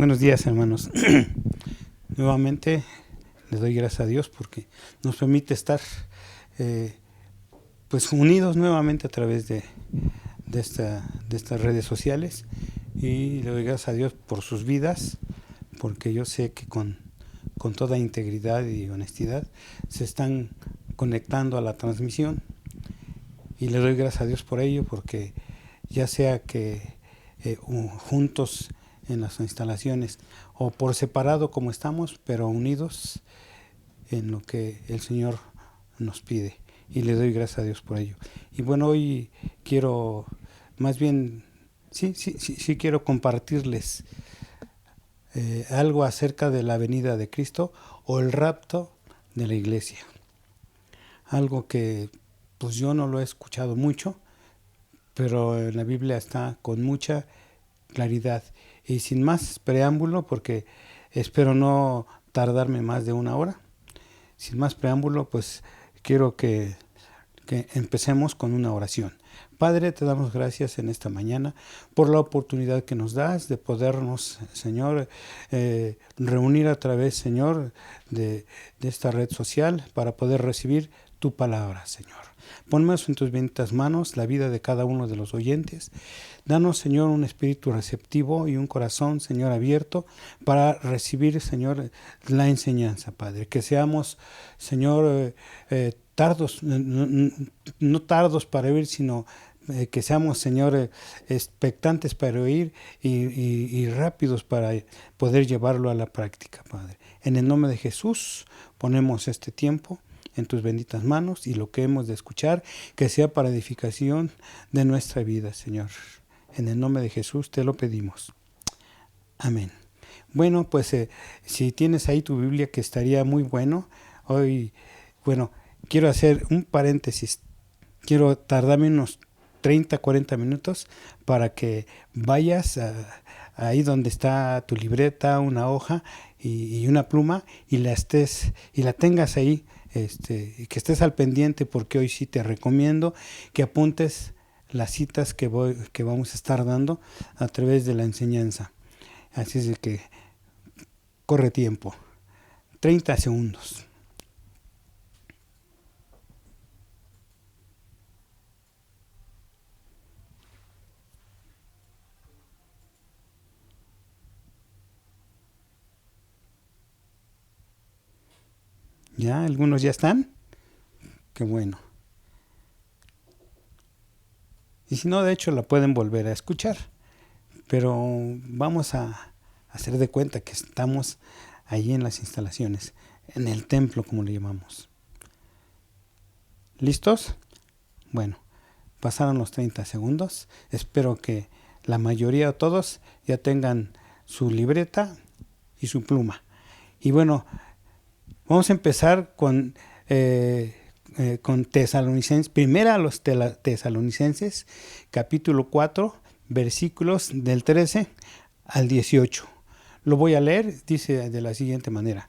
Buenos días, hermanos. Nuevamente les doy gracias a Dios porque nos permite estar pues unidos nuevamente a través de estas redes sociales, y le doy gracias a Dios por sus vidas, porque yo sé que con toda integridad y honestidad se están conectando a la transmisión, y le doy gracias a Dios por ello, porque ya sea que juntos en las instalaciones o por separado como estamos, pero unidos en lo que el Señor nos pide, y le doy gracias a Dios por ello. Y bueno, hoy quiero más bien sí quiero compartirles algo acerca de la venida de Cristo o el rapto de la iglesia, algo que pues yo no lo he escuchado mucho, pero en la Biblia está con mucha claridad. Y sin más preámbulo, porque espero no tardarme más de una hora, sin más preámbulo, pues quiero que empecemos con una oración. Padre, te damos gracias en esta mañana por la oportunidad que nos das de podernos, Señor, reunir a través, Señor, de esta red social para poder recibir tu palabra, Señor. Ponnos en tus benditas manos la vida de cada uno de los oyentes. Danos, Señor, un espíritu receptivo y un corazón, Señor, abierto para recibir, Señor, la enseñanza, Padre. Que seamos, Señor, tardos, no tardos para oír, sino que seamos, Señor, expectantes para oír y rápidos para poder llevarlo a la práctica, Padre. En el nombre de Jesús ponemos este tiempo en tus benditas manos, y lo que hemos de escuchar, que sea para edificación de nuestra vida, Señor. En el nombre de Jesús te lo pedimos. Amén. Bueno, pues si tienes ahí tu Biblia, que estaría muy bueno. Hoy, bueno, quiero hacer un paréntesis. Quiero tardarme unos 30, 40 minutos para que vayas ahí donde está tu libreta, una hoja y una pluma, y la tengas ahí, y que estés al pendiente, porque hoy sí te recomiendo que apuntes las citas que vamos a estar dando a través de la enseñanza. Así es de que corre tiempo. 30 segundos. ¿Ya? ¿Algunos ya están? Qué bueno. Y si no, de hecho, la pueden volver a escuchar. Pero vamos a hacer de cuenta que estamos allí en las instalaciones, en el templo, como le llamamos. ¿Listos? Bueno, pasaron los 30 segundos. Espero que la mayoría o todos ya tengan su libreta y su pluma. Y bueno, vamos a empezar con Tesalonicenses, primera a los Tesalonicenses, capítulo 4, versículos del 13 al 18. Lo voy a leer, dice de la siguiente manera: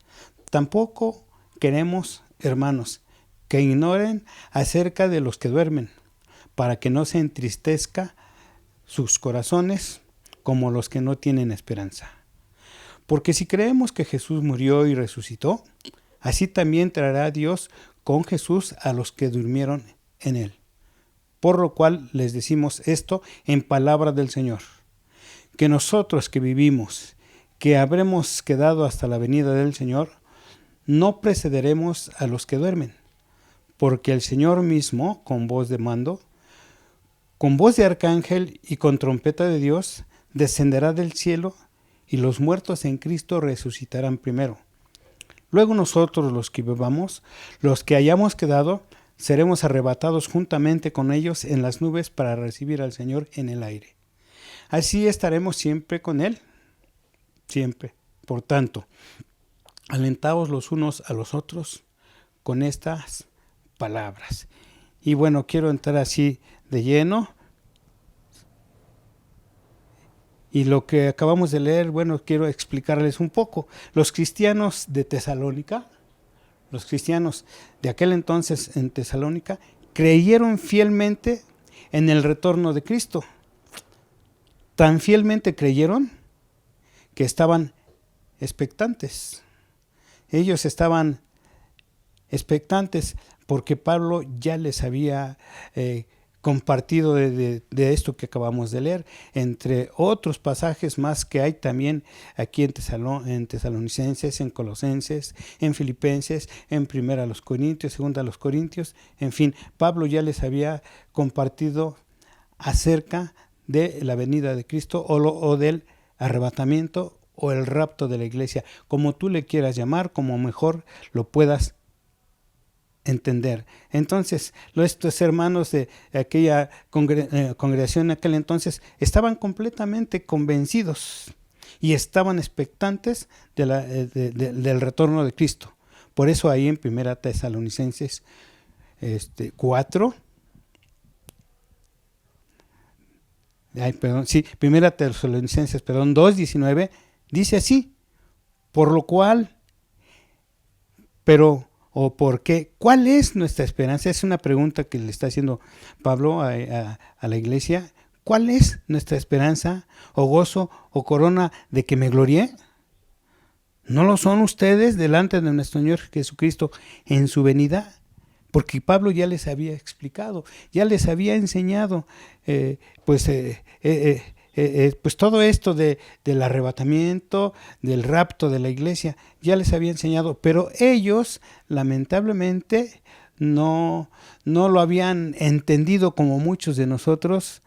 tampoco queremos, hermanos, que ignoren acerca de los que duermen, para que no se entristezca sus corazones como los que no tienen esperanza. Porque si creemos que Jesús murió y resucitó, así también traerá Dios con Jesús a los que durmieron en él. Por lo cual les decimos esto en palabra del Señor, que nosotros que vivimos, que habremos quedado hasta la venida del Señor, no precederemos a los que duermen, porque el Señor mismo, con voz de mando, con voz de arcángel y con trompeta de Dios, descenderá del cielo, y los muertos en Cristo resucitarán primero. Luego nosotros, los que vivamos, los que hayamos quedado, seremos arrebatados juntamente con ellos en las nubes para recibir al Señor en el aire. Así estaremos siempre con Él, siempre. Por tanto, alentaos los unos a los otros con estas palabras. Y bueno, quiero entrar así de lleno. Y lo que acabamos de leer, bueno, quiero explicarles un poco. Los cristianos de Tesalónica, los cristianos de aquel entonces en Tesalónica, creyeron fielmente en el retorno de Cristo. Tan fielmente creyeron que estaban expectantes. Ellos estaban expectantes porque Pablo ya les había compartido de esto que acabamos de leer, entre otros pasajes más que hay también aquí en Tesalonicenses, en Colosenses, en Filipenses, en Primera a los Corintios, Segunda a los Corintios, en fin, Pablo ya les había compartido acerca de la venida de Cristo o del arrebatamiento o el rapto de la iglesia, como tú le quieras llamar, como mejor lo puedas entender. Entonces, estos hermanos de aquella congregación en aquel entonces estaban completamente convencidos y estaban expectantes del retorno de Cristo. Por eso ahí en Primera Tesalonicenses 4, Primera Tesalonicenses 2:19 dice así: por lo cual, pero ¿o por qué? ¿Cuál es nuestra esperanza? Es una pregunta que le está haciendo Pablo a la iglesia. ¿Cuál es nuestra esperanza o gozo o corona de que me glorié? ¿No lo son ustedes delante de nuestro Señor Jesucristo en su venida? Porque Pablo ya les había explicado, ya les había enseñado, pues todo esto del arrebatamiento, del rapto de la iglesia, ya les había enseñado, pero ellos lamentablemente no lo habían entendido como muchos de nosotros.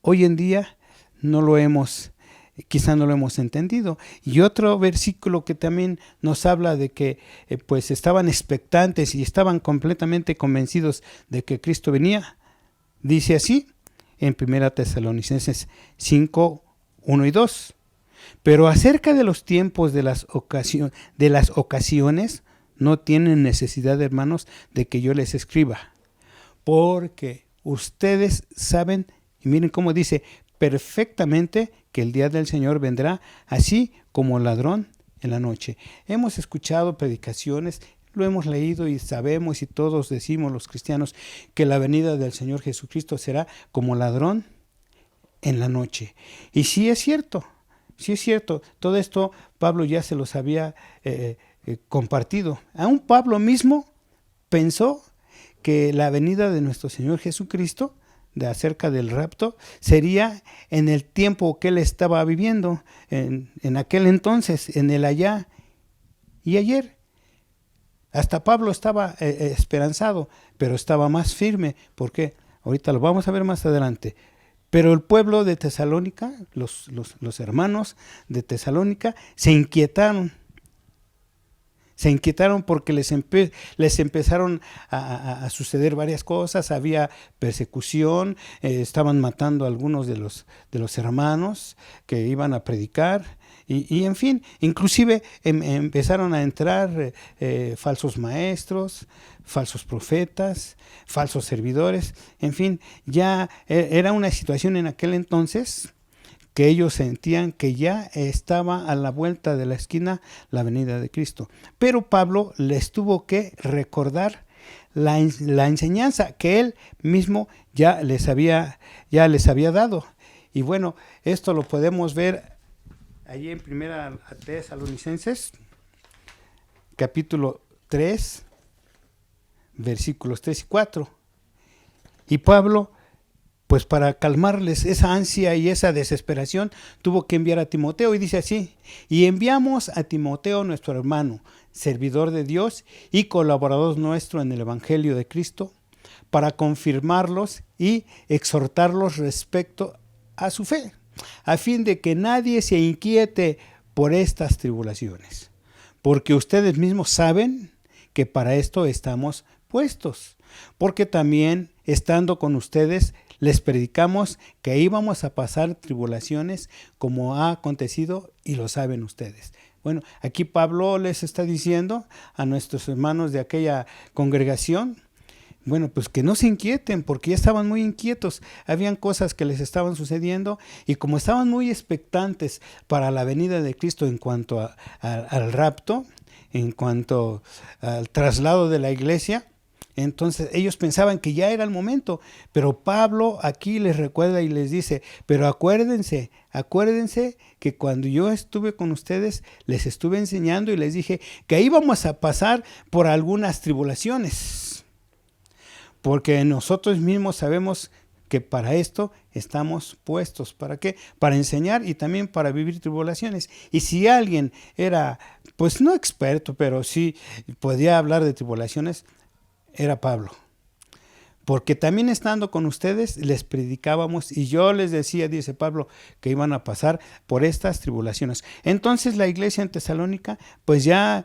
Hoy en día quizá no lo hemos entendido. Y otro versículo que también nos habla de que pues estaban expectantes y estaban completamente convencidos de que Cristo venía, dice así en 1 Tesalonicenses 5, 1 y 2. Pero acerca de los tiempos de las ocasiones, no tienen necesidad, hermanos, de que yo les escriba, porque ustedes saben, y miren cómo dice, perfectamente que el día del Señor vendrá así como ladrón en la noche. Hemos escuchado predicaciones, lo hemos leído y sabemos y todos decimos los cristianos que la venida del Señor Jesucristo será como ladrón en la noche. Y sí es cierto, todo esto Pablo ya se los había compartido. Aún Pablo mismo pensó que la venida de nuestro Señor Jesucristo, de acerca del rapto, sería en el tiempo que él estaba viviendo, en aquel entonces, en el allá y ayer. Hasta Pablo estaba esperanzado, pero estaba más firme, porque ahorita lo vamos a ver más adelante. Pero el pueblo de Tesalónica, los hermanos de Tesalónica, se inquietaron porque les empezaron a suceder varias cosas, había persecución, estaban matando a algunos de los hermanos que iban a predicar, y en fin, inclusive empezaron a entrar falsos maestros, falsos profetas, falsos servidores, en fin, ya era una situación en aquel entonces que ellos sentían que ya estaba a la vuelta de la esquina la venida de Cristo. Pero Pablo les tuvo que recordar la enseñanza que él mismo ya les había dado. Y bueno, esto lo podemos ver allí en Primera Tesalonicenses, capítulo 3, versículos 3 y 4. Y Pablo, pues para calmarles esa ansia y esa desesperación, tuvo que enviar a Timoteo, y dice así: y enviamos a Timoteo, nuestro hermano, servidor de Dios y colaborador nuestro en el Evangelio de Cristo, para confirmarlos y exhortarlos respecto a su fe, a fin de que nadie se inquiete por estas tribulaciones, porque ustedes mismos saben que para esto estamos puestos, porque también estando con ustedes les predicamos que íbamos a pasar tribulaciones como ha acontecido y lo saben ustedes. Bueno, aquí Pablo les está diciendo a nuestros hermanos de aquella congregación, bueno, pues que no se inquieten, porque ya estaban muy inquietos, habían cosas que les estaban sucediendo, y como estaban muy expectantes para la venida de Cristo en cuanto al rapto, en cuanto al traslado de la iglesia, Entonces ellos pensaban que ya era el momento, pero Pablo aquí les recuerda y les dice, pero acuérdense que cuando yo estuve con ustedes, les estuve enseñando y les dije que íbamos a pasar por algunas tribulaciones, porque nosotros mismos sabemos que para esto estamos puestos. ¿Para qué? Para enseñar y también para vivir tribulaciones. Y si alguien era, pues no experto, pero sí podía hablar de tribulaciones, era Pablo. Porque también estando con ustedes les predicábamos y yo les decía, dice Pablo, que iban a pasar por estas tribulaciones. Entonces la iglesia en Tesalónica pues ya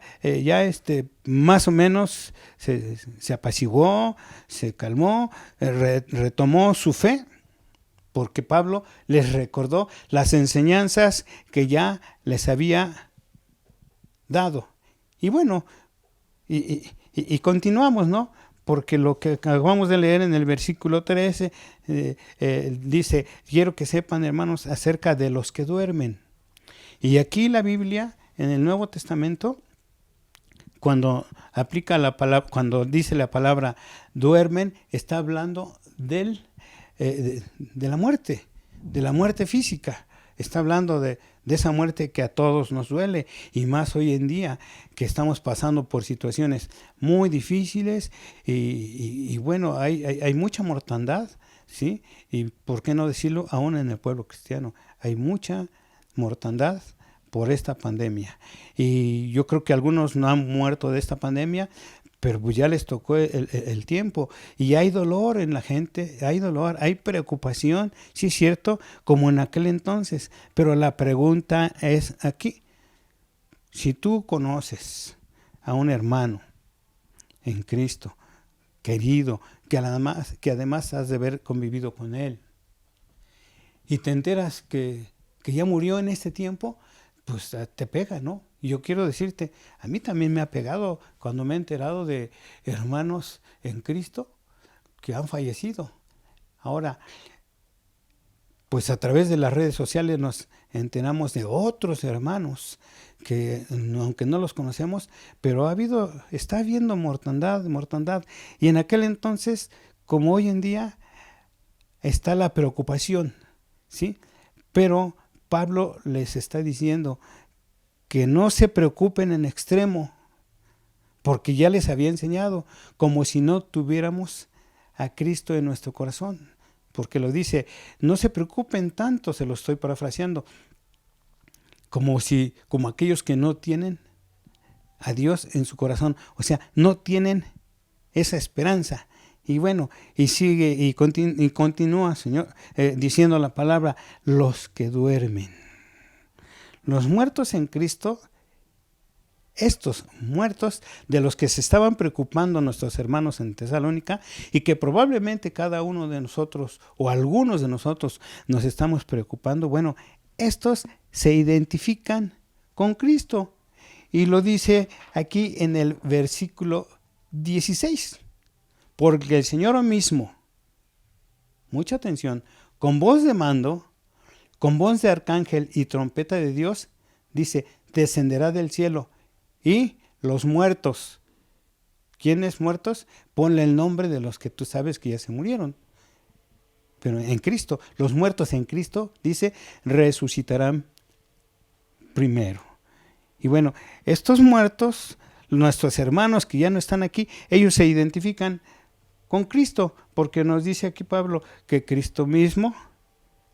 más o menos se apaciguó, se calmó, retomó su fe, porque Pablo les recordó las enseñanzas que ya les había dado. Y bueno, y continuamos, ¿no? Porque lo que acabamos de leer en el versículo 13 dice, quiero que sepan, hermanos, acerca de los que duermen. Y aquí la Biblia, en el Nuevo Testamento, cuando aplica la palabra, cuando dice la palabra duermen, está hablando de la muerte física. Está hablando de esa muerte que a todos nos duele, y más hoy en día que estamos pasando por situaciones muy difíciles y bueno, hay mucha mortandad, ¿sí? Y por qué no decirlo, aún en el pueblo cristiano hay mucha mortandad por esta pandemia. Y yo creo que algunos no han muerto de esta pandemia, pero pues ya les tocó el tiempo y hay dolor en la gente, hay dolor, hay preocupación, sí es cierto, como en aquel entonces, pero la pregunta es aquí, si tú conoces a un hermano en Cristo, querido, que además has de haber convivido con él, y te enteras que ya murió en este tiempo, pues te pega, ¿no? Y yo quiero decirte, a mí también me ha pegado cuando me he enterado de hermanos en Cristo que han fallecido. Ahora, pues a través de las redes sociales nos enteramos de otros hermanos que, aunque no los conocemos, pero está habiendo mortandad. Y en aquel entonces, como hoy en día, está la preocupación, ¿sí? Pero Pablo les está diciendo que no se preocupen en extremo, porque ya les había enseñado, como si no tuviéramos a Cristo en nuestro corazón, porque lo dice, no se preocupen tanto, se lo estoy parafraseando, como aquellos que no tienen a Dios en su corazón, o sea, no tienen esa esperanza. Y bueno, y sigue y continúa, Señor, diciendo la palabra, los que duermen. Los muertos en Cristo, estos muertos de los que se estaban preocupando nuestros hermanos en Tesalónica y que probablemente cada uno de nosotros o algunos de nosotros nos estamos preocupando, bueno, estos se identifican con Cristo. Y lo dice aquí en el versículo 16. Porque el Señor mismo, mucha atención, con voz de mando, con voz de arcángel y trompeta de Dios, dice, descenderá del cielo y los muertos. ¿Quiénes muertos? Ponle el nombre de los que tú sabes que ya se murieron. Pero en Cristo, los muertos en Cristo, dice, resucitarán primero. Y bueno, estos muertos, nuestros hermanos que ya no están aquí, ellos se identifican con Cristo, porque nos dice aquí Pablo que Cristo mismo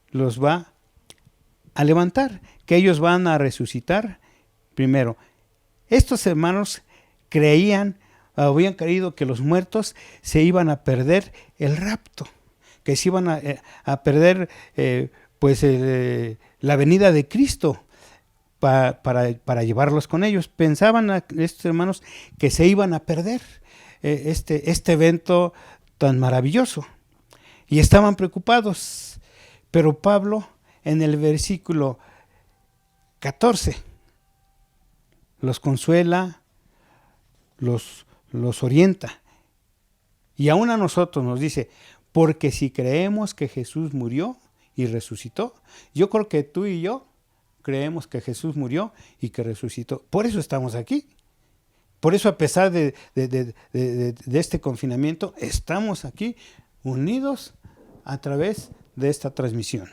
los va a levantar, que ellos van a resucitar primero. Estos hermanos habían creído que los muertos se iban a perder el rapto, que se iban a perder la venida de Cristo para llevarlos con ellos. Pensaban estos hermanos que se iban a perder este evento tan maravilloso y estaban preocupados. Pero Pablo en el versículo 14 los consuela, los orienta, y aún a nosotros nos dice, porque si creemos que Jesús murió y resucitó, yo creo que tú y yo creemos que Jesús murió y que resucitó, por eso estamos aquí. Por eso, a pesar de este confinamiento, estamos aquí unidos a través de esta transmisión.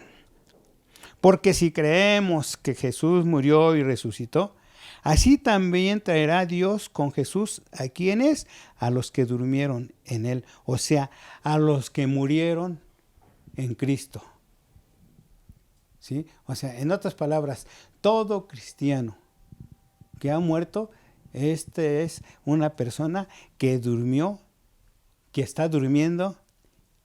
Porque si creemos que Jesús murió y resucitó, así también traerá Dios con Jesús a quienes, a los que durmieron en él, o sea, a los que murieron en Cristo. ¿Sí? O sea, en otras palabras, todo cristiano que ha muerto, es una persona que durmió, que está durmiendo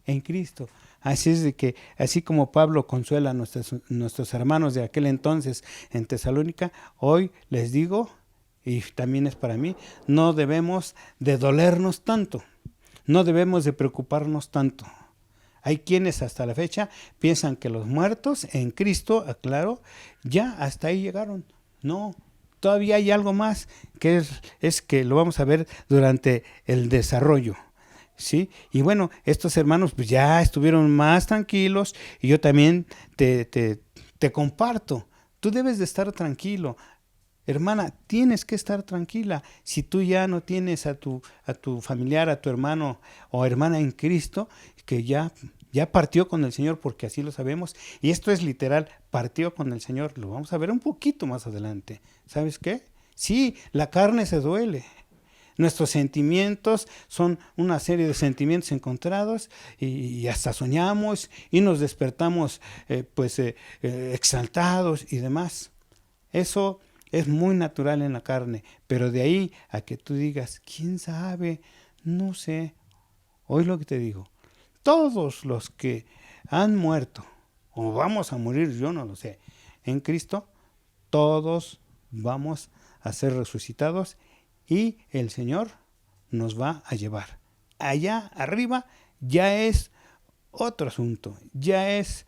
en Cristo. Así es de que, así como Pablo consuela a nuestros hermanos de aquel entonces en Tesalónica, hoy les digo, y también es para mí, no debemos de dolernos tanto, no debemos de preocuparnos tanto. Hay quienes hasta la fecha piensan que los muertos en Cristo, aclaro, ya hasta ahí llegaron. No, todavía hay algo más, que es que lo vamos a ver durante el desarrollo. ¿Sí? Y bueno, estos hermanos pues ya estuvieron más tranquilos y yo también te comparto. Tú debes de estar tranquilo. Hermana, tienes que estar tranquila. Si tú ya no tienes a tu familiar, a tu hermano o hermana en Cristo, que ya partió con el Señor, porque así lo sabemos, y esto es literal, partió con el Señor, lo vamos a ver un poquito más adelante. ¿Sabes qué? Sí, la carne se duele. Nuestros sentimientos son una serie de sentimientos encontrados y hasta soñamos y nos despertamos exaltados y demás. Eso es muy natural en la carne, pero de ahí a que tú digas, ¿quién sabe? No sé. Oí lo que te digo. Todos los que han muerto o vamos a morir, yo no lo sé, en Cristo, todos vamos a ser resucitados y el Señor nos va a llevar. Allá arriba ya es otro asunto, ya es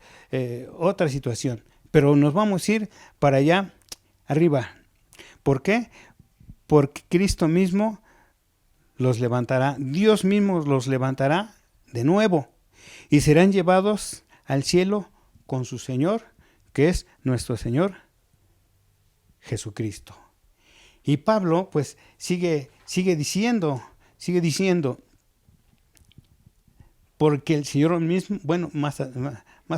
otra situación, pero nos vamos a ir para allá arriba. ¿Por qué? Porque Cristo mismo los levantará, Dios mismo los levantará de nuevo y serán llevados al cielo con su Señor, que es nuestro Señor Jesucristo. Y Pablo pues sigue diciendo, porque el Señor mismo, bueno, más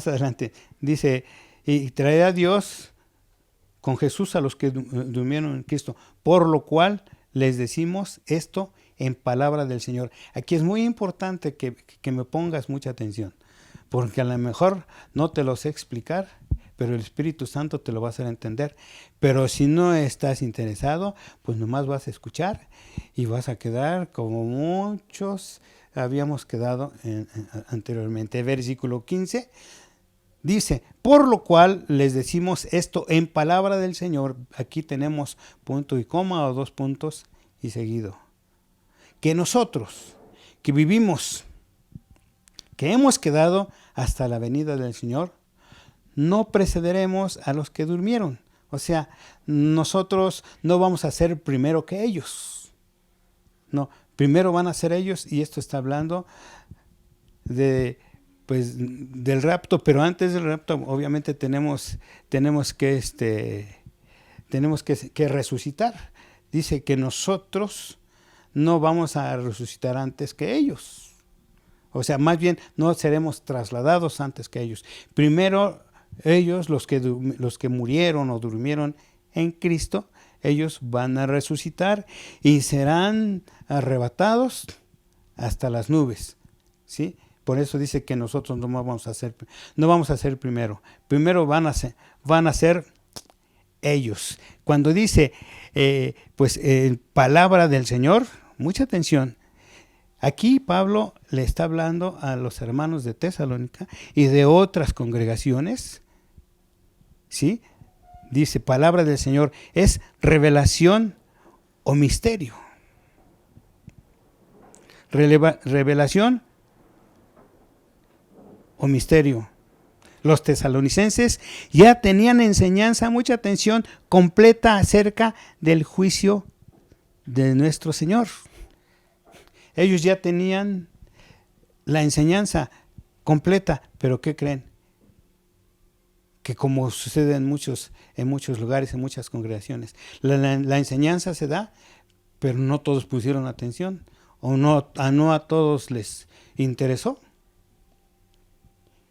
adelante, dice, y traerá Dios con Jesús a los que durmieron en Cristo, por lo cual les decimos esto en palabra del Señor. Aquí es muy importante que me pongas mucha atención, porque a lo mejor no te lo sé explicar, pero el Espíritu Santo te lo va a hacer entender. Pero si no estás interesado, pues nomás vas a escuchar y vas a quedar como muchos habíamos quedado anteriormente. Versículo 15 dice, por lo cual les decimos esto en palabra del Señor. Aquí tenemos punto y coma o 2 puntos y seguido. Que nosotros, que vivimos, que hemos quedado hasta la venida del Señor, no precederemos a los que durmieron. O sea, nosotros no vamos a ser primero que ellos. No, primero van a ser ellos, y esto está hablando del rapto, pero antes del rapto obviamente tenemos que resucitar. Dice que nosotros no vamos a resucitar antes que ellos. O sea, más bien no seremos trasladados antes que ellos. Primero ellos, los que murieron o durmieron en Cristo, ellos van a resucitar y serán arrebatados hasta las nubes, ¿sí? Por eso dice que nosotros no vamos a ser primero. Primero van a ser ellos. Cuando dice, palabra del Señor, mucha atención. Aquí Pablo le está hablando a los hermanos de Tesalónica y de otras congregaciones, ¿sí? Dice, palabra del Señor, es revelación o misterio. Revelación o misterio. Los tesalonicenses ya tenían enseñanza, mucha atención, completa acerca del juicio de nuestro Señor. Ellos ya tenían la enseñanza completa, pero ¿qué creen? Que como sucede en muchos lugares, en muchas congregaciones, la enseñanza se da, pero no todos pusieron atención, o no a todos les interesó.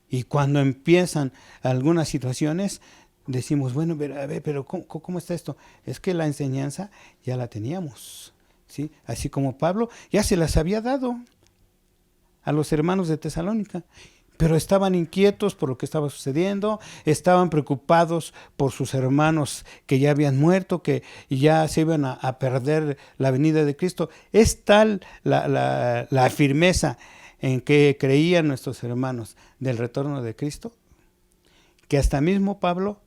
Y cuando empiezan algunas situaciones, decimos, bueno, a ver, pero ¿cómo está esto? Es que la enseñanza ya la teníamos, ¿sí? Así como Pablo ya se las había dado a los hermanos de Tesalónica, pero estaban inquietos por lo que estaba sucediendo, estaban preocupados por sus hermanos que ya habían muerto, que ya se iban a perder la venida de Cristo. Es tal la firmeza en que creían nuestros hermanos del retorno de Cristo, que hasta mismo Pablo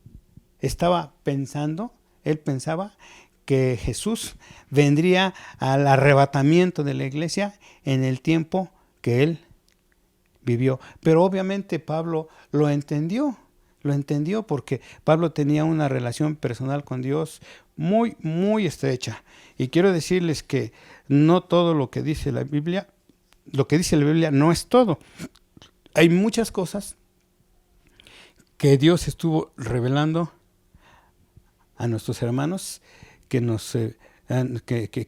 estaba pensando, él pensaba que Jesús vendría al arrebatamiento de la iglesia en el tiempo que él vivió. Pero obviamente Pablo lo entendió porque Pablo tenía una relación personal con Dios muy, muy estrecha. Y quiero decirles que no todo lo que dice la Biblia no es todo. Hay muchas cosas que Dios estuvo revelando a nuestros hermanos que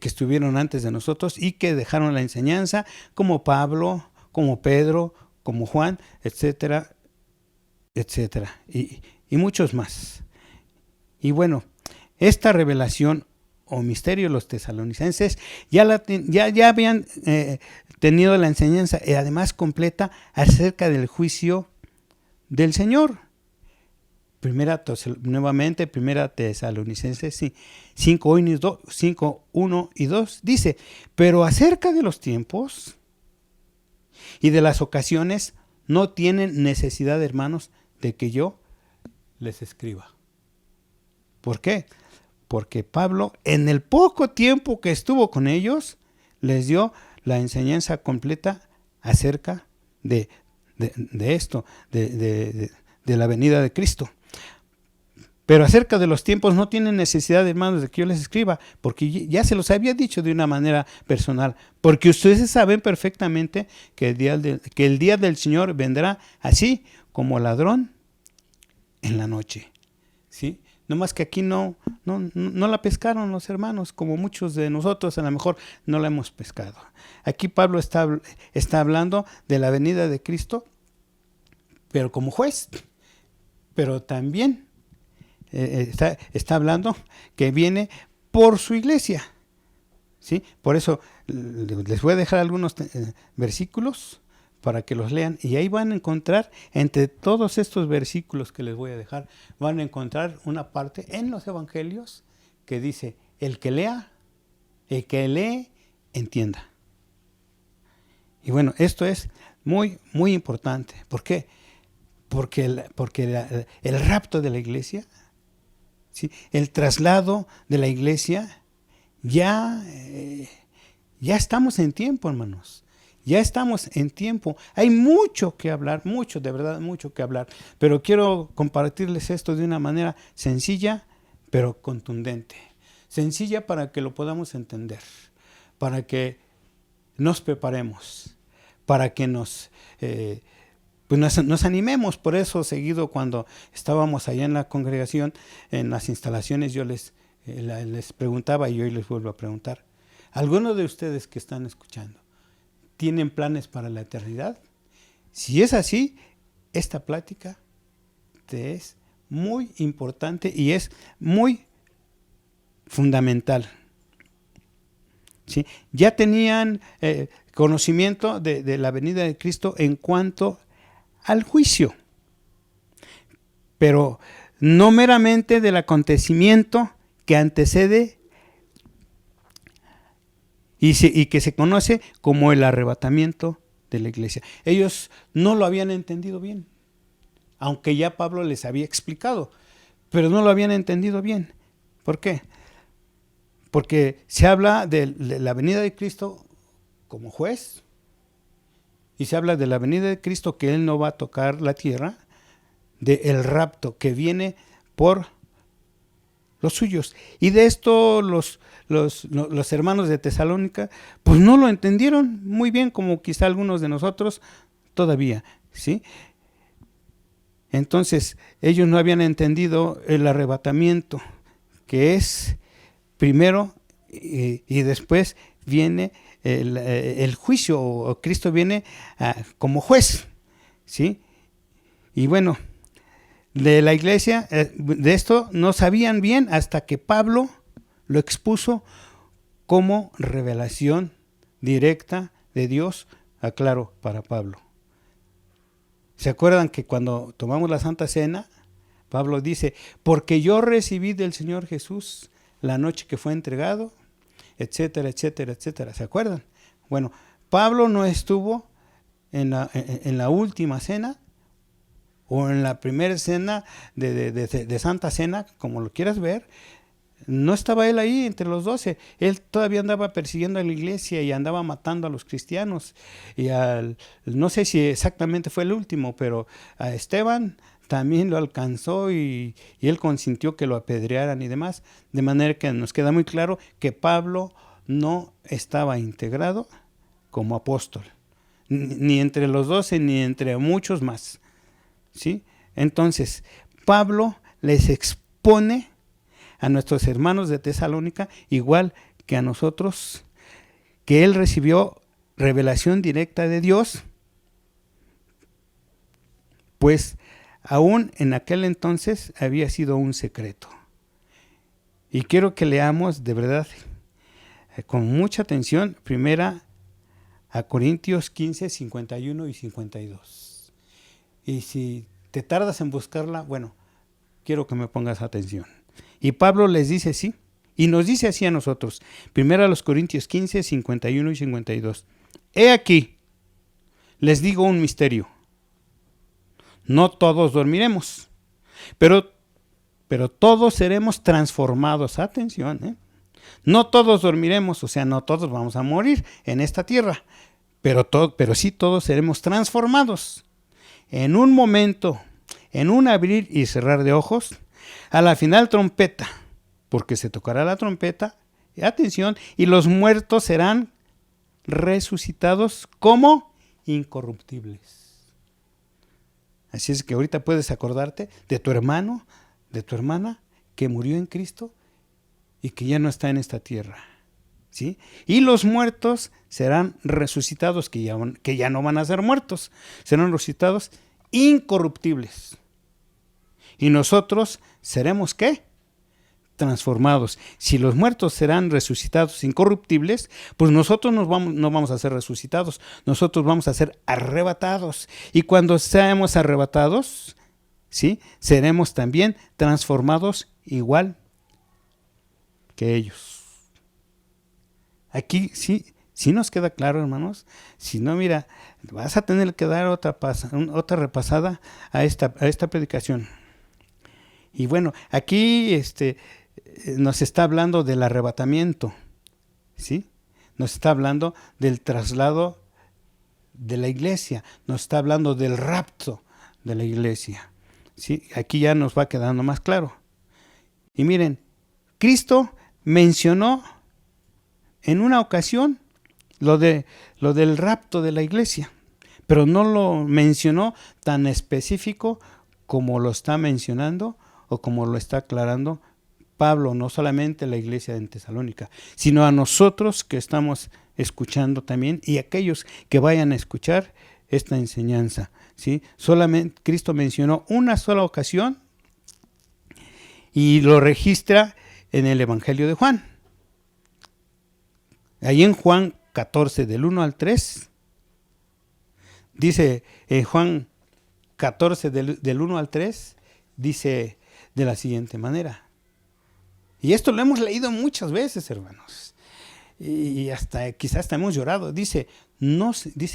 estuvieron antes de nosotros y que dejaron la enseñanza, como Pablo, como Pedro, como Juan, etcétera, etcétera, y muchos más. Y bueno, esta revelación o misterio de los tesalonicenses ya habían tenido la enseñanza, y además completa, acerca del juicio del Señor. Primera Tesalonicenses 5, 1 y 2 dice, pero acerca de los tiempos y de las ocasiones no tienen necesidad, hermanos, de que yo les escriba. ¿Por qué? Porque Pablo, en el poco tiempo que estuvo con ellos, les dio la enseñanza completa acerca de esto, de la venida de Cristo. Pero acerca de los tiempos no tienen necesidad, hermanos, de que yo les escriba, porque ya se los había dicho de una manera personal, porque ustedes saben perfectamente que el día del Señor vendrá así como ladrón en la noche, ¿sí? No más que aquí no la pescaron los hermanos, como muchos de nosotros a lo mejor no la hemos pescado. Aquí Pablo está hablando de la venida de Cristo, pero como juez, pero también está hablando que viene por su iglesia, ¿sí? Por eso les voy a dejar algunos versículos para que los lean, y ahí van a encontrar, entre todos estos versículos que les voy a dejar, van a encontrar una parte en los evangelios que dice, el que lee, entienda. Y bueno, esto es muy, muy importante. ¿Por qué? Porque el rapto de la iglesia, ¿sí? El traslado de la iglesia, ya estamos en tiempo, hermanos. Ya estamos en tiempo. Hay mucho que hablar, de verdad, mucho que hablar. Pero quiero compartirles esto de una manera sencilla, pero contundente. Sencilla para que lo podamos entender, para que nos preparemos, para que nos animemos. Por eso, seguido, cuando estábamos allá en la congregación, en las instalaciones, yo les preguntaba, y hoy les vuelvo a preguntar, ¿alguno de ustedes que están escuchando tienen planes para la eternidad? Si es así, esta plática te es muy importante y es muy fundamental, ¿sí? Ya tenían conocimiento de la venida de Cristo en cuanto al juicio, pero no meramente del acontecimiento que antecede y que se conoce como el arrebatamiento de la iglesia. Ellos no lo habían entendido bien, aunque ya Pablo les había explicado, pero no lo habían entendido bien. ¿Por qué? Porque se habla de la venida de Cristo como juez, y se habla de la venida de Cristo, que Él no va a tocar la tierra, del rapto que viene por los suyos. Y de esto los hermanos de Tesalónica pues no lo entendieron muy bien, como quizá algunos de nosotros todavía, ¿sí? Entonces ellos no habían entendido el arrebatamiento, que es primero y después viene el juicio, o Cristo viene como juez, ¿sí? Y bueno, de la iglesia, de esto no sabían bien hasta que Pablo lo expuso como revelación directa de Dios, aclaro, para Pablo. ¿Se acuerdan que cuando tomamos la Santa Cena, Pablo dice, porque yo recibí del Señor Jesús la noche que fue entregado, etcétera, etcétera, etcétera? ¿Se acuerdan? Bueno, Pablo no estuvo en la última cena o en la primera cena de Santa Cena, como lo quieras ver. No estaba él ahí entre los 12. Él todavía andaba persiguiendo a la iglesia y andaba matando a los cristianos. Y no sé si exactamente fue el último, pero a Esteban también lo alcanzó y él consintió que lo apedrearan y demás. De manera que nos queda muy claro que Pablo no estaba integrado como apóstol, ni entre los 12 ni entre muchos más, ¿sí? Entonces, Pablo les expone a nuestros hermanos de Tesalónica, igual que a nosotros, que él recibió revelación directa de Dios, pues aún en aquel entonces había sido un secreto. Y quiero que leamos de verdad, con mucha atención, primera a Corintios 15, 51 y 52. Y si te tardas en buscarla, bueno, quiero que me pongas atención. Y Pablo les dice así, y nos dice así a nosotros. Primero a los Corintios 15, 51 y 52. He aquí, les digo un misterio. No todos dormiremos, pero todos seremos transformados. Atención, No todos dormiremos, o sea, no todos vamos a morir en esta tierra, pero sí todos seremos transformados. En un momento, en un abrir y cerrar de ojos, a la final trompeta, porque se tocará la trompeta, atención, y los muertos serán resucitados como incorruptibles. Así es que ahorita puedes acordarte de tu hermano, de tu hermana, que murió en Cristo y que ya no está en esta tierra, ¿sí? Y los muertos serán resucitados, que ya no van a ser muertos, serán resucitados incorruptibles. Y nosotros seremos, ¿qué? Transformados. Si los muertos serán resucitados incorruptibles, pues nosotros no vamos a ser resucitados, nosotros vamos a ser arrebatados. Y cuando seamos arrebatados, ¿sí? Seremos también transformados igual que ellos. Aquí sí nos queda claro, hermanos. Si no, mira, vas a tener que dar otra repasada a esta predicación. Y bueno, aquí nos está hablando del arrebatamiento, ¿sí? Nos está hablando del traslado de la iglesia, nos está hablando del rapto de la iglesia, ¿sí? Aquí ya nos va quedando más claro. Y miren, Cristo mencionó en una ocasión lo del rapto de la iglesia, pero no lo mencionó tan específico como lo está mencionando o como lo está aclarando Pablo, no solamente a la iglesia en Tesalónica, sino a nosotros que estamos escuchando también y aquellos que vayan a escuchar esta enseñanza, ¿sí? Solamente Cristo mencionó una sola ocasión y lo registra en el Evangelio de Juan. Ahí en Juan 14, del 1 al 3, dice Juan 14, del 1 al 3, dice de la siguiente manera. Y esto lo hemos leído muchas veces, hermanos. Y quizás hasta hemos llorado. Dice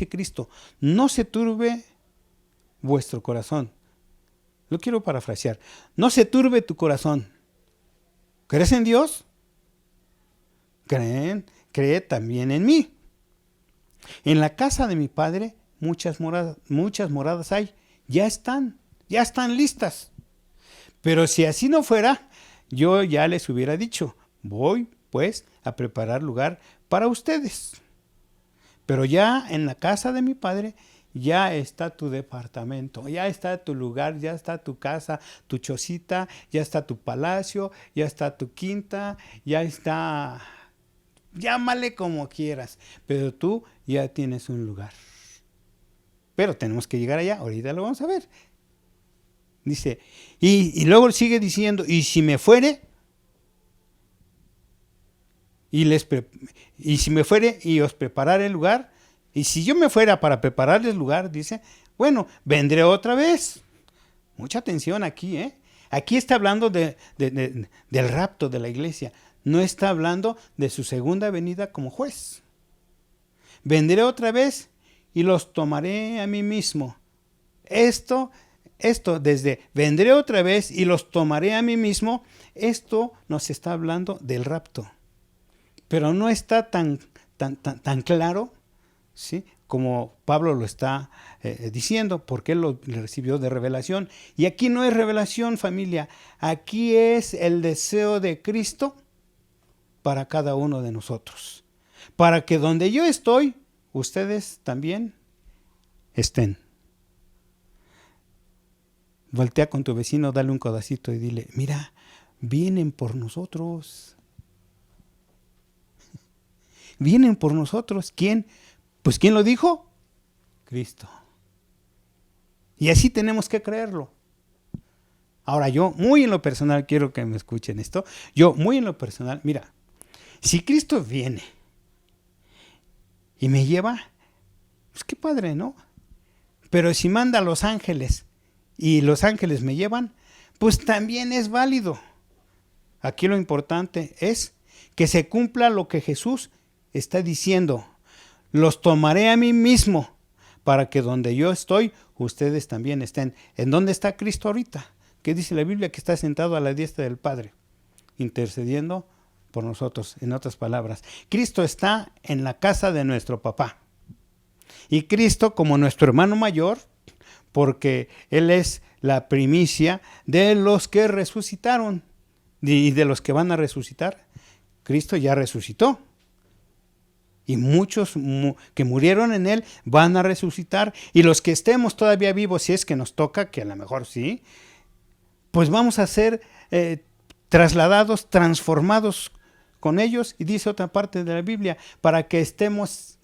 Cristo, no se turbe vuestro corazón. Lo quiero parafrasear. No se turbe tu corazón. ¿Crees en Dios? Cree también en mí. En la casa de mi Padre muchas moradas hay. Ya están listas. Pero si así no fuera, yo ya les hubiera dicho, voy pues a preparar lugar para ustedes. Pero ya en la casa de mi Padre ya está tu departamento, ya está tu lugar, ya está tu casa, tu chocita, ya está tu palacio, ya está tu quinta, ya está Llámale como quieras, pero tú ya tienes un lugar. Pero tenemos que llegar allá, ahorita lo vamos a ver. Dice, y luego sigue diciendo, y si me fuere, y si me fuere y os prepararé el lugar, y si yo me fuera para prepararles lugar, dice, bueno, vendré otra vez. Mucha atención aquí, ¿eh? Aquí está hablando del rapto de la iglesia. No está hablando de su segunda venida como juez. Vendré otra vez y los tomaré a mí mismo. Esto desde vendré otra vez y los tomaré a mí mismo, esto nos está hablando del rapto. Pero no está tan claro, ¿sí?, como Pablo lo está diciendo, porque él lo recibió de revelación. Y aquí no es revelación, familia, aquí es el deseo de Cristo para cada uno de nosotros. Para que donde yo estoy, ustedes también estén. Voltea con tu vecino, dale un codacito y dile, mira, vienen por nosotros. Vienen por nosotros. ¿Quién? Pues ¿quién lo dijo? Cristo. Y así tenemos que creerlo. Ahora yo, muy en lo personal, quiero que me escuchen esto. Yo, muy en lo personal, mira, si Cristo viene y me lleva, pues qué padre, ¿no? Pero si manda a los ángeles y los ángeles me llevan, pues también es válido. Aquí lo importante es que se cumpla lo que Jesús está diciendo. Los tomaré a mí mismo para que donde yo estoy, ustedes también estén. ¿En dónde está Cristo ahorita? ¿Qué dice la Biblia? Que está sentado a la diestra del Padre, intercediendo por nosotros. En otras palabras, Cristo está en la casa de nuestro papá. Y Cristo como nuestro hermano mayor, porque Él es la primicia de los que resucitaron y de los que van a resucitar. Cristo ya resucitó. Y muchos que murieron en Él van a resucitar. Y los que estemos todavía vivos, si es que nos toca, que a lo mejor sí, pues vamos a ser trasladados, transformados con ellos. Y dice otra parte de la Biblia, para que seamos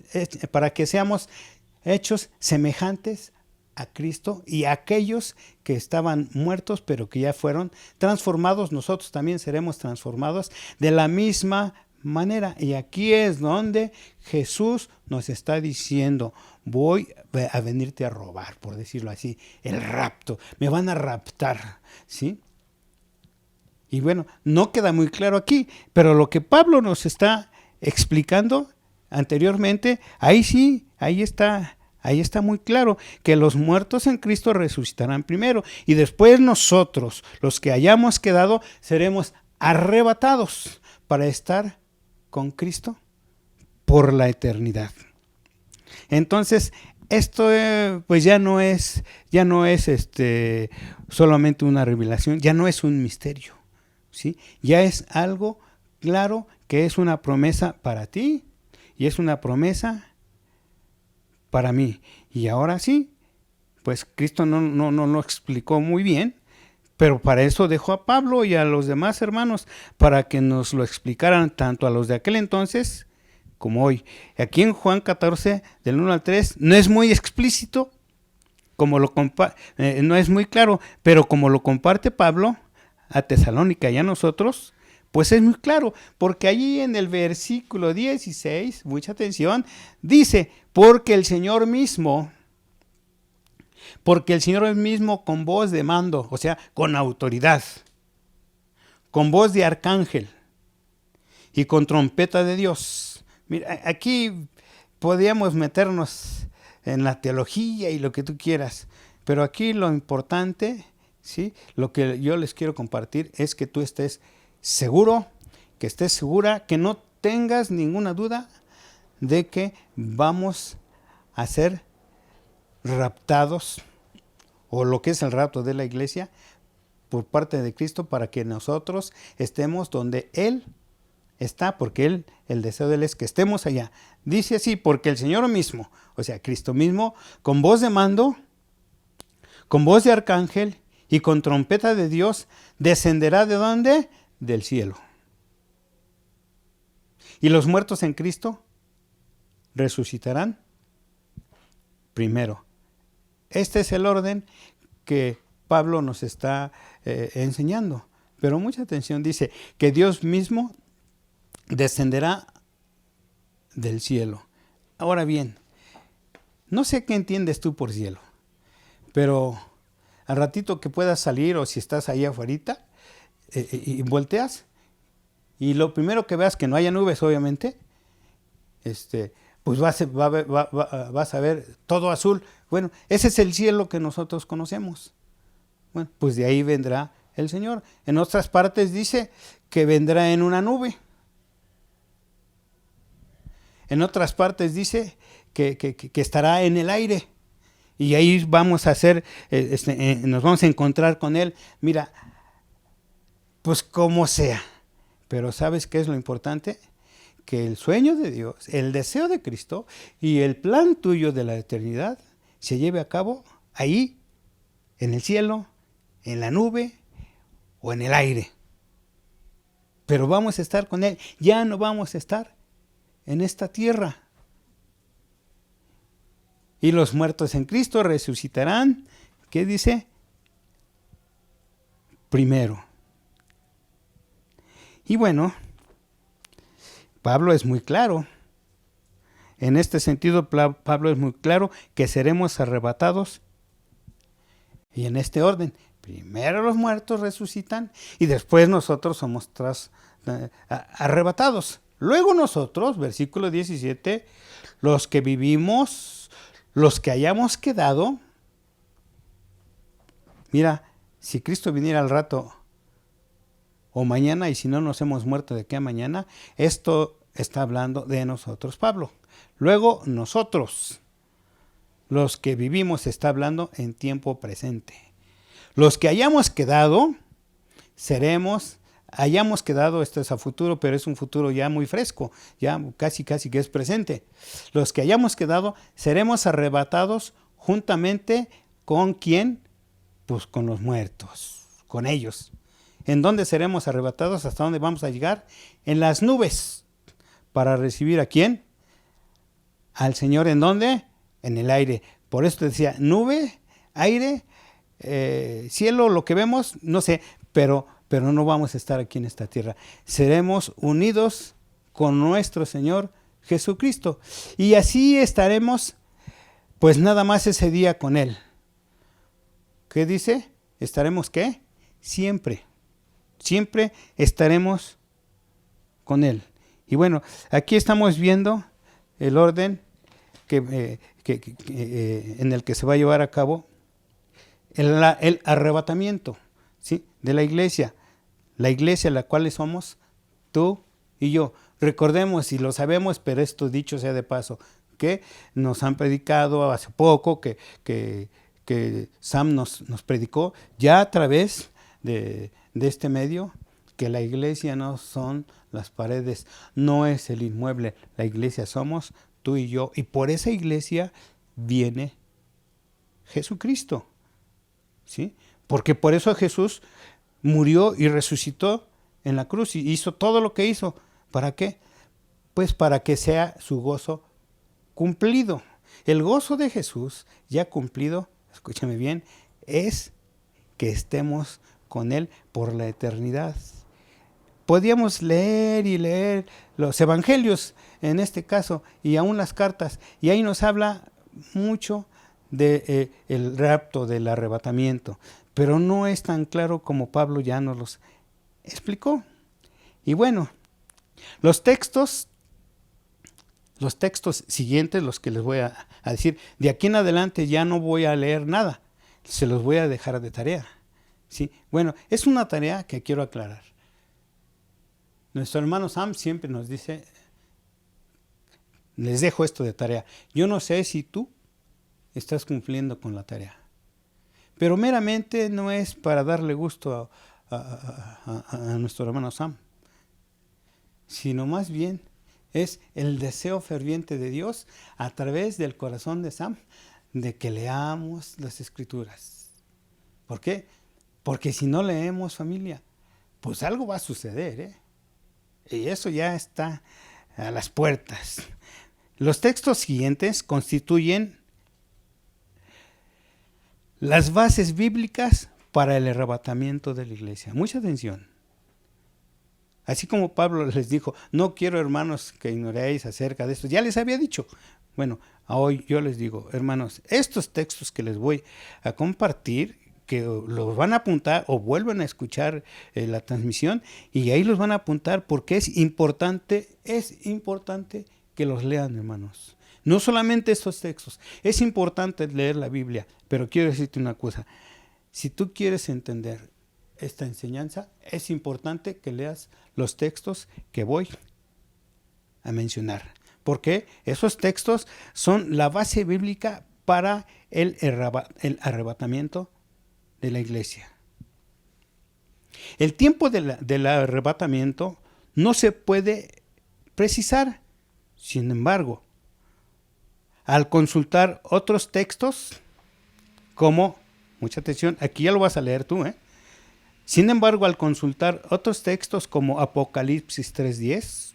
hechos semejantes a Cristo, y a aquellos que estaban muertos, pero que ya fueron transformados, nosotros también seremos transformados de la misma manera. Y aquí es donde Jesús nos está diciendo, voy a venirte a robar, por decirlo así, el rapto, me van a raptar, ¿sí? Y bueno, no queda muy claro aquí, pero lo que Pablo nos está explicando anteriormente, ahí sí, ahí está muy claro, que los muertos en Cristo resucitarán primero, y después nosotros, los que hayamos quedado, seremos arrebatados para estar con Cristo por la eternidad. Entonces, esto pues ya no es solamente una revelación, ya no es un misterio, ¿sí? Ya es algo claro, que es una promesa para ti y es una promesa para mí. Y ahora sí, pues Cristo no lo explicó muy bien, pero para eso dejó a Pablo y a los demás hermanos, para que nos lo explicaran tanto a los de aquel entonces como hoy. Aquí en Juan 14, del 1 al 3, no es muy explícito, no es muy claro, pero como lo comparte Pablo a Tesalónica y a nosotros, pues es muy claro, porque allí en el versículo 16, mucha atención, dice, porque el Señor mismo con voz de mando, o sea, con autoridad, con voz de arcángel y con trompeta de Dios. Mira, aquí podríamos meternos en la teología y lo que tú quieras, pero aquí lo importante, ¿sí?, lo que yo les quiero compartir es que tú estés seguro, que estés segura, que no tengas ninguna duda de que vamos a ser raptados, o lo que es el rapto de la iglesia, por parte de Cristo, para que nosotros estemos donde Él está, porque el deseo de Él es que estemos allá. Dice así, porque el Señor mismo, o sea, Cristo mismo, con voz de mando, con voz de arcángel y con trompeta de Dios, descenderá ¿de dónde? Del cielo. Y los muertos en Cristo resucitarán primero. Este es el orden que Pablo nos está enseñando. Pero mucha atención, dice que Dios mismo descenderá del cielo. Ahora bien, no sé qué entiendes tú por cielo, pero al ratito que puedas salir o si estás ahí afuera y volteas y lo primero que veas que no haya nubes, obviamente, pues vas a ver todo azul. Bueno, ese es el cielo que nosotros conocemos. Bueno, pues de ahí vendrá el Señor. En otras partes dice que vendrá en una nube. En otras partes dice que estará en el aire. Y ahí vamos a hacer, nos vamos a encontrar con Él. Mira, pues como sea. Pero ¿sabes qué es lo importante? Que el sueño de Dios, el deseo de Cristo y el plan tuyo de la eternidad se lleve a cabo ahí, en el cielo, en la nube o en el aire. Pero vamos a estar con Él. Ya no vamos a estar en esta tierra. Y los muertos en Cristo resucitarán. ¿Qué dice? Primero. Y bueno, Pablo es muy claro. En este sentido, Pablo es muy claro que seremos arrebatados. Y en este orden, primero los muertos resucitan y después nosotros somos arrebatados. Luego nosotros, versículo 17, los que vivimos, los que hayamos quedado. Mira, si Cristo viniera al rato o mañana, y si no nos hemos muerto de aquí a mañana, esto está hablando de nosotros, Pablo. Luego nosotros, los que vivimos, está hablando en tiempo presente. Los que hayamos quedado, hayamos quedado, esto es a futuro, pero es un futuro ya muy fresco, ya casi que es presente. Los que hayamos quedado, seremos arrebatados juntamente con ¿quién? Pues con los muertos, con ellos. ¿En dónde seremos arrebatados? ¿Hasta dónde vamos a llegar? En las nubes. ¿Para recibir a quién? Al Señor. ¿En dónde? En el aire. Por eso te decía, nube, aire, cielo, lo que vemos, no sé, pero no vamos a estar aquí en esta tierra. Seremos unidos con nuestro Señor Jesucristo. Y así estaremos, pues nada más ese día con Él. ¿Qué dice? ¿Estaremos qué? Siempre. Siempre estaremos con Él. Y bueno, aquí estamos viendo el orden en el que se va a llevar a cabo el arrebatamiento, ¿sí?, de la iglesia. La iglesia, la cual somos tú y yo. Recordemos, y lo sabemos, pero esto dicho sea de paso, que nos han predicado hace poco, que Sam nos predicó ya a través de este medio, que la iglesia no son las paredes, no es el inmueble, la iglesia somos tú y yo, y por esa iglesia viene Jesucristo, ¿sí? Porque por eso Jesús murió y resucitó en la cruz y hizo todo lo que hizo. ¿Para qué? Pues para que sea su gozo cumplido. El gozo de Jesús ya cumplido, escúchame bien, es que estemos con Él por la eternidad. Podíamos leer y leer los evangelios en este caso y aún las cartas, y ahí nos habla mucho de el rapto, del arrebatamiento, pero no es tan claro como Pablo ya nos los explicó. Y bueno, los textos siguientes, los que les voy a decir, de aquí en adelante ya no voy a leer nada, se los voy a dejar de tarea, ¿sí? Bueno, es una tarea que quiero aclarar. Nuestro hermano Sam siempre nos dice, les dejo esto de tarea. Yo no sé si tú estás cumpliendo con la tarea, pero meramente no es para darle gusto a nuestro hermano Sam, sino más bien es el deseo ferviente de Dios a través del corazón de Sam de que leamos las Escrituras. ¿Por qué? Porque si no leemos, familia, pues algo va a suceder, ¿eh? Y eso ya está a las puertas. Los textos siguientes constituyen las bases bíblicas para el arrebatamiento de la iglesia. Mucha atención. Así como Pablo les dijo, no quiero, hermanos, que ignoréis acerca de esto. Ya les había dicho. Bueno, hoy yo les digo, hermanos, estos textos que les voy a compartir, que los van a apuntar o vuelven a escuchar la transmisión y ahí los van a apuntar porque es importante que los lean, hermanos. No solamente estos textos, es importante leer la Biblia, pero quiero decirte una cosa, si tú quieres entender esta enseñanza, es importante que leas los textos que voy a mencionar, porque esos textos son la base bíblica para el arrebatamiento de la iglesia. El tiempo del arrebatamiento no se puede precisar. Sin embargo, al consultar otros textos, como, mucha atención, aquí ya lo vas a leer tú, Sin embargo, al consultar otros textos como Apocalipsis 3:10,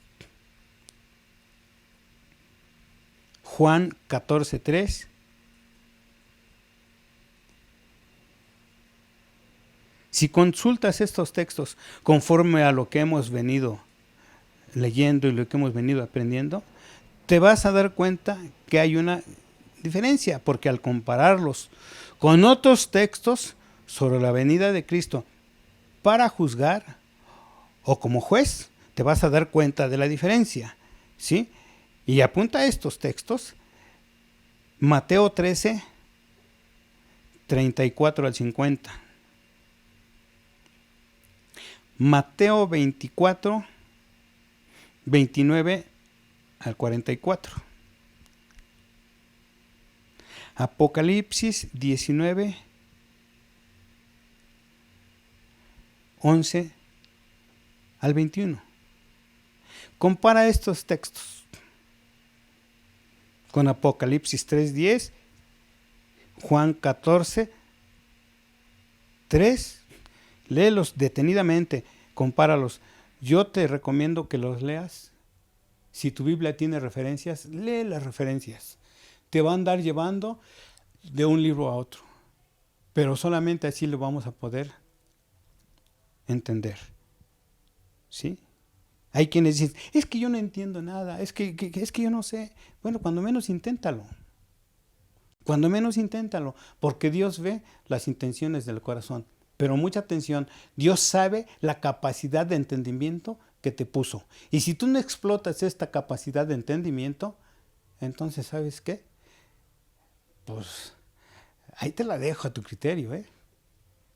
Juan 14:3, si consultas estos textos conforme a lo que hemos venido leyendo y lo que hemos venido aprendiendo, te vas a dar cuenta que hay una diferencia, porque al compararlos con otros textos sobre la venida de Cristo para juzgar o como juez, te vas a dar cuenta de la diferencia, ¿sí? Y apunta estos textos, Mateo 13, 34 al 50. Mateo 24, 29 al 44. Apocalipsis 19, 11 al 21. Compara estos textos con Apocalipsis 3:10, Juan 14, 3. Léelos detenidamente, compáralos. Yo te recomiendo que los leas. Si tu Biblia tiene referencias, lee las referencias. Te va a andar llevando de un libro a otro. Pero solamente así lo vamos a poder entender. ¿Sí? Hay quienes dicen, es que yo no entiendo nada, es que yo no sé. Bueno, cuando menos inténtalo. Cuando menos inténtalo, porque Dios ve las intenciones del corazón. Pero mucha atención, Dios sabe la capacidad de entendimiento que te puso. Y si tú no explotas esta capacidad de entendimiento, entonces, ¿sabes qué? Pues ahí te la dejo a tu criterio,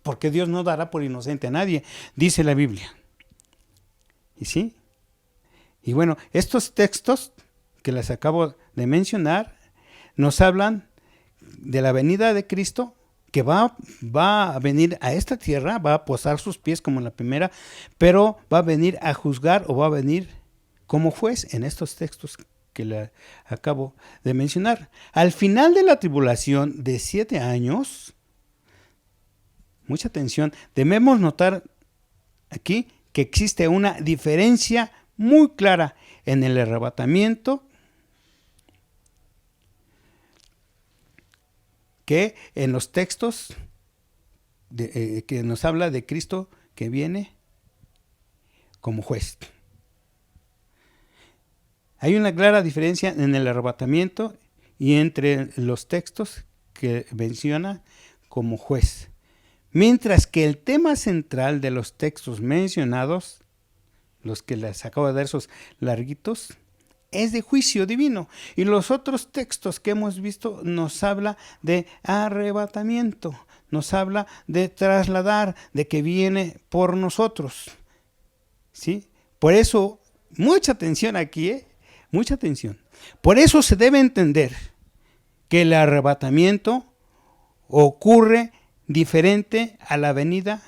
porque Dios no dará por inocente a nadie, dice la Biblia. ¿Y sí? Y bueno, estos textos que les acabo de mencionar nos hablan de la venida de Cristo, que va a venir a esta tierra, va a posar sus pies como en la primera, pero va a venir a juzgar o va a venir como juez en estos textos que le acabo de mencionar. Al final de la tribulación de 7 años, mucha atención, debemos notar aquí que existe una diferencia muy clara en el arrebatamiento que en los textos que nos habla de Cristo que viene como juez. Hay una clara diferencia en el arrebatamiento y entre los textos que menciona como juez. Mientras que el tema central de los textos mencionados, los que les acabo de dar esos larguitos, es de juicio divino. Y los otros textos que hemos visto nos habla de arrebatamiento, nos habla de trasladar, de que viene por nosotros. ¿Sí? Por eso, mucha atención aquí, mucha atención. Por eso se debe entender que el arrebatamiento ocurre diferente a la venida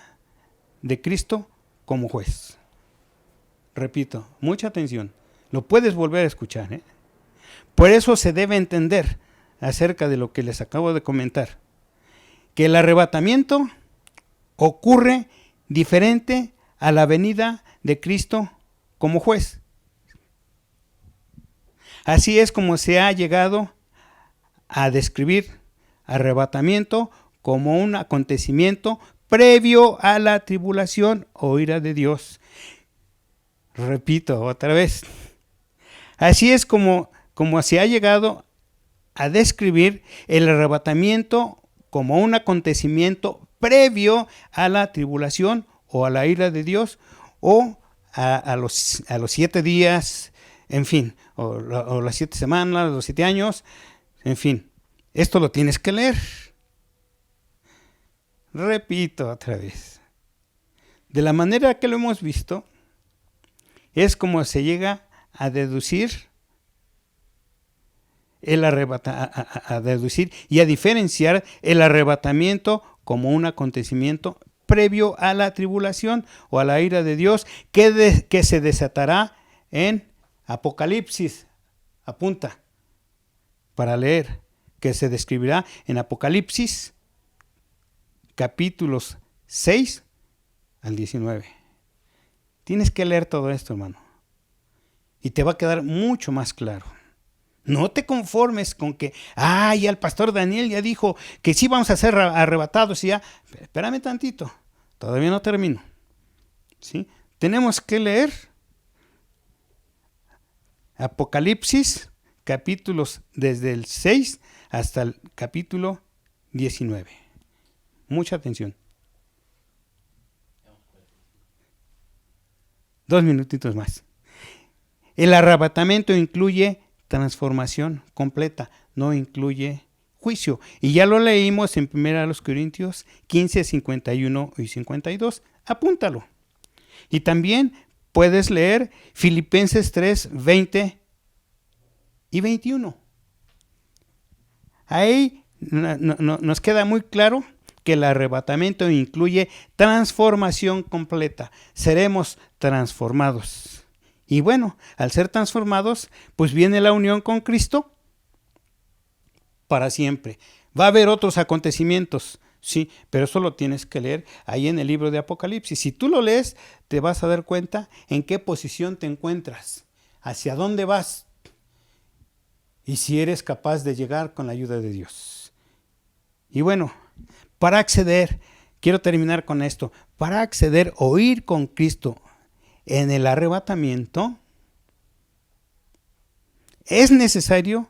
de Cristo como juez. Repito, mucha atención. Lo puedes volver a escuchar. Por eso se debe entender acerca de lo que les acabo de comentar, que el arrebatamiento ocurre diferente a la venida de Cristo como juez. Así es como se ha llegado a describir arrebatamiento como un acontecimiento previo a la tribulación o ira de Dios. Repito otra vez. Así es como se ha llegado a describir el arrebatamiento como un acontecimiento previo a la tribulación o a la ira de Dios o a los 7 días, en fin, o las 7 semanas, los 7 años, en fin. Esto lo tienes que leer. Repito otra vez. De la manera que lo hemos visto, es como se llega a deducir a deducir y a diferenciar el arrebatamiento como un acontecimiento previo a la tribulación o a la ira de Dios que se desatará en Apocalipsis. Apunta para leer, que se describirá en Apocalipsis capítulos 6 al 19. Tienes que leer todo esto, hermano, y te va a quedar mucho más claro. No te conformes con que, ya el pastor Daniel ya dijo que sí vamos a ser arrebatados y ya. Espérame tantito, todavía no termino. ¿Sí? Tenemos que leer Apocalipsis, capítulos desde el 6 hasta el capítulo 19. Mucha atención. 2 minutitos más. El arrebatamiento incluye transformación completa, no incluye juicio. Y ya lo leímos en 1 Corintios 15, 51 y 52. Apúntalo. Y también puedes leer Filipenses 3, 20 y 21. Ahí nos queda muy claro que el arrebatamiento incluye transformación completa. Seremos transformados. Y bueno, al ser transformados, pues viene la unión con Cristo para siempre. Va a haber otros acontecimientos, sí, pero eso lo tienes que leer ahí en el libro de Apocalipsis. Si tú lo lees, te vas a dar cuenta en qué posición te encuentras, hacia dónde vas y si eres capaz de llegar con la ayuda de Dios. Y bueno, para acceder, quiero terminar con esto, para acceder o ir con Cristo en el arrebatamiento, es necesario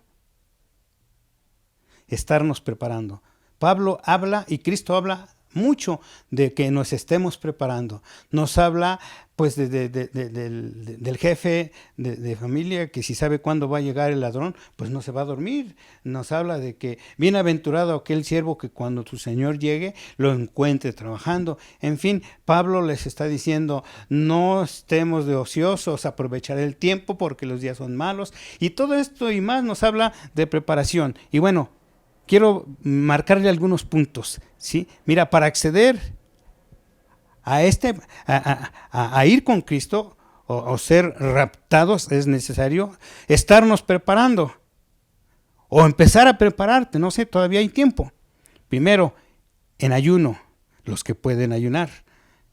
estarnos preparando. Pablo habla y Cristo habla mucho de que nos estemos preparando. Nos habla pues del jefe de familia que si sabe cuándo va a llegar el ladrón, pues no se va a dormir. Nos habla de que bienaventurado aquel siervo que cuando tu Señor llegue lo encuentre trabajando. En fin, Pablo les está diciendo, no estemos de ociosos, aprovechar el tiempo porque los días son malos. Y todo esto y más nos habla de preparación. Y bueno, quiero marcarle algunos puntos, ¿sí? Mira, para acceder a ir con Cristo o ser raptados es necesario estarnos preparando o empezar a prepararte, no sé, todavía hay tiempo. Primero, en ayuno, los que pueden ayunar,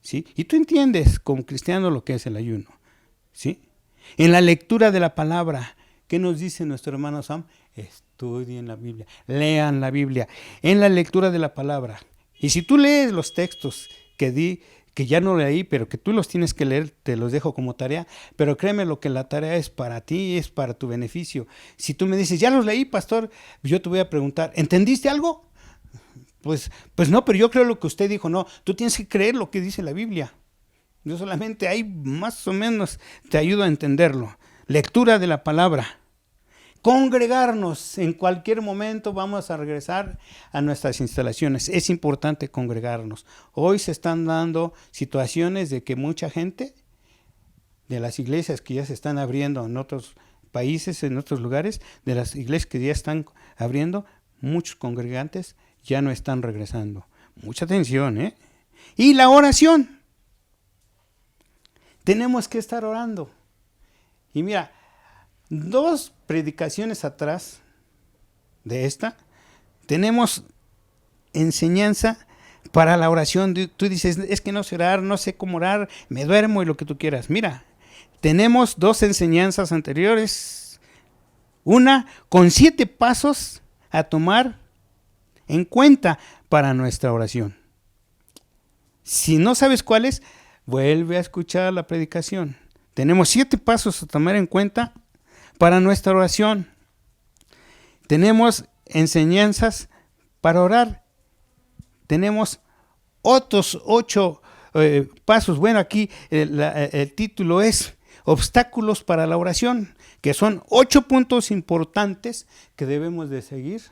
¿sí? Y tú entiendes como cristiano lo que es el ayuno, ¿sí? En la lectura de la palabra, ¿qué nos dice nuestro hermano Sam? Estudien la Biblia, lean la Biblia, en la lectura de la palabra. Y si tú lees los textos que ya no leí, pero que tú los tienes que leer, te los dejo como tarea, pero créeme lo que la tarea es para ti, es para tu beneficio. Si tú me dices, ya los leí, pastor, yo te voy a preguntar, ¿entendiste algo? Pues no, pero yo creo lo que usted dijo. No, tú tienes que creer lo que dice la Biblia. Yo solamente ahí más o menos te ayudo a entenderlo. Lectura de la palabra. Congregarnos, en cualquier momento vamos a regresar a nuestras instalaciones. Es importante congregarnos. Hoy se están dando situaciones de que mucha gente de las iglesias que ya se están abriendo en otros países, en otros lugares, de las iglesias que ya están abriendo, muchos congregantes ya no están regresando. Mucha atención, ¿eh? Y la oración. Tenemos que estar orando. Y mira, 2 predicaciones atrás de esta, tenemos enseñanza para la oración. Tú dices, es que no sé orar, no sé cómo orar, me duermo y lo que tú quieras. Mira, tenemos 2 enseñanzas anteriores Una con 7 pasos a tomar en cuenta para nuestra oración. Si no sabes cuáles, vuelve a escuchar la predicación. Tenemos 7 pasos a tomar en cuenta para nuestra oración. Tenemos enseñanzas para orar. Tenemos otros 8 pasos. Bueno, aquí el título es Obstáculos para la oración, que son 8 puntos importantes que debemos de seguir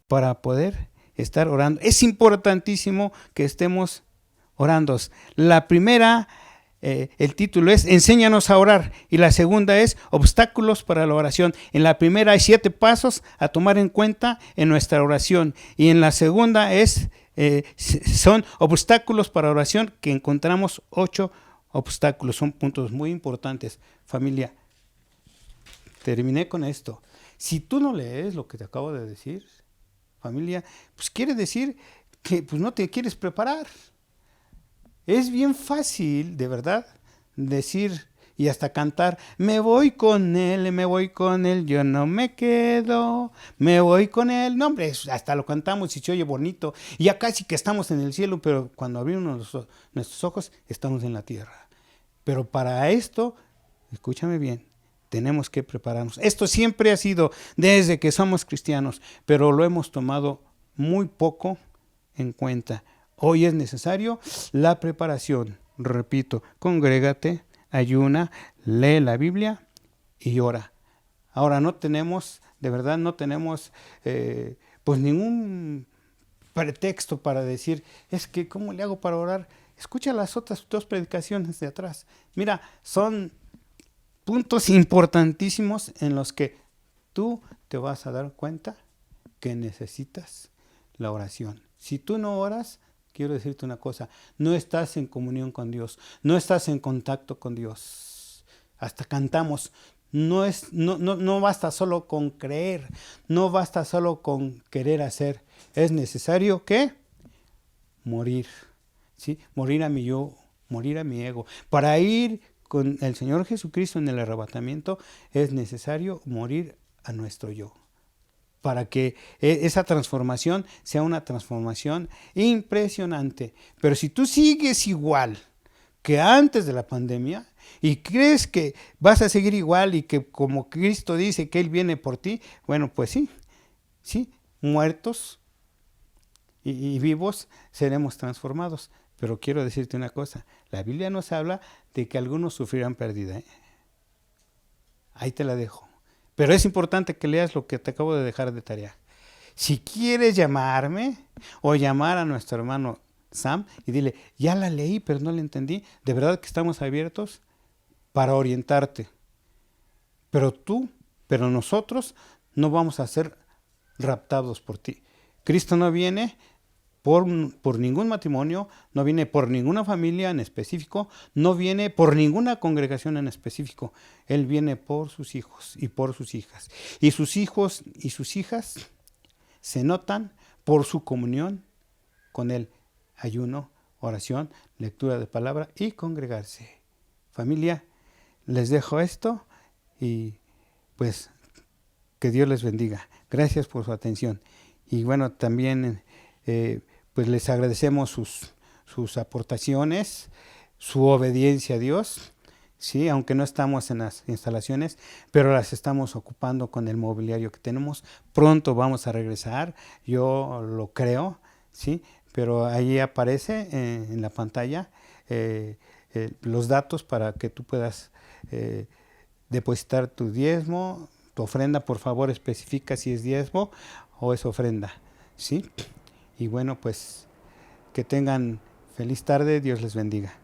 para poder estar orando. Es importantísimo que estemos orando. La primera, el título es Enséñanos a orar, y la segunda es Obstáculos para la oración. En la primera hay 7 pasos a tomar en cuenta en nuestra oración, y en la segunda son obstáculos para oración, que encontramos 8 obstáculos. Son puntos muy importantes. Familia, terminé con esto. Si tú no lees lo que te acabo de decir, familia, pues quiere decir que pues no te quieres preparar. Es bien fácil, de verdad, decir y hasta cantar, me voy con él, yo no me quedo, me voy con él. No, hombre, hasta lo cantamos y se oye bonito. Y ya casi que estamos en el cielo, pero cuando abrimos nuestros ojos, estamos en la tierra. Pero para esto, escúchame bien, tenemos que prepararnos. Esto siempre ha sido desde que somos cristianos, pero lo hemos tomado muy poco en cuenta. Hoy es necesario la preparación. Repito, congrégate, ayuna, lee la Biblia y ora. Ahora no tenemos, de verdad no tenemos pues ningún pretexto para decir, es que ¿cómo le hago para orar? Escucha las otras 2 predicaciones de atrás. Mira, son puntos importantísimos en los que tú te vas a dar cuenta que necesitas la oración. Si tú no oras, quiero decirte una cosa, no estás en comunión con Dios, no estás en contacto con Dios. Hasta cantamos, no basta solo con creer, no basta solo con querer hacer, es necesario ¿qué? Morir, ¿sí? Morir a mi yo, morir a mi ego. Para ir con el Señor Jesucristo en el arrebatamiento es necesario morir a nuestro yo, para que esa transformación sea una transformación impresionante. Pero si tú sigues igual que antes de la pandemia y crees que vas a seguir igual y que como Cristo dice que Él viene por ti, bueno, pues sí, muertos y vivos seremos transformados. Pero quiero decirte una cosa, la Biblia nos habla de que algunos sufrirán pérdida. Ahí te la dejo. Pero es importante que leas lo que te acabo de dejar de tarea. Si quieres llamarme o llamar a nuestro hermano Sam y dile, ya la leí pero no la entendí, de verdad que estamos abiertos para orientarte. Pero nosotros no vamos a ser raptados por ti. Cristo no viene por ningún matrimonio, no viene por ninguna familia en específico, no viene por ninguna congregación en específico. Él viene por sus hijos y por sus hijas. Y sus hijos y sus hijas se notan por su comunión con Él. Ayuno, oración, lectura de palabra y congregarse. Familia, les dejo esto y pues que Dios les bendiga. Gracias por su atención. Y bueno, también pues les agradecemos sus aportaciones, su obediencia a Dios, sí, aunque no estamos en las instalaciones, pero las estamos ocupando con el mobiliario que tenemos. Pronto vamos a regresar, yo lo creo, sí, pero ahí aparece en la pantalla los datos para que tú puedas depositar tu diezmo, tu ofrenda. Por favor, especifica si es diezmo o es ofrenda, ¿sí? Y bueno, pues que tengan feliz tarde, Dios les bendiga.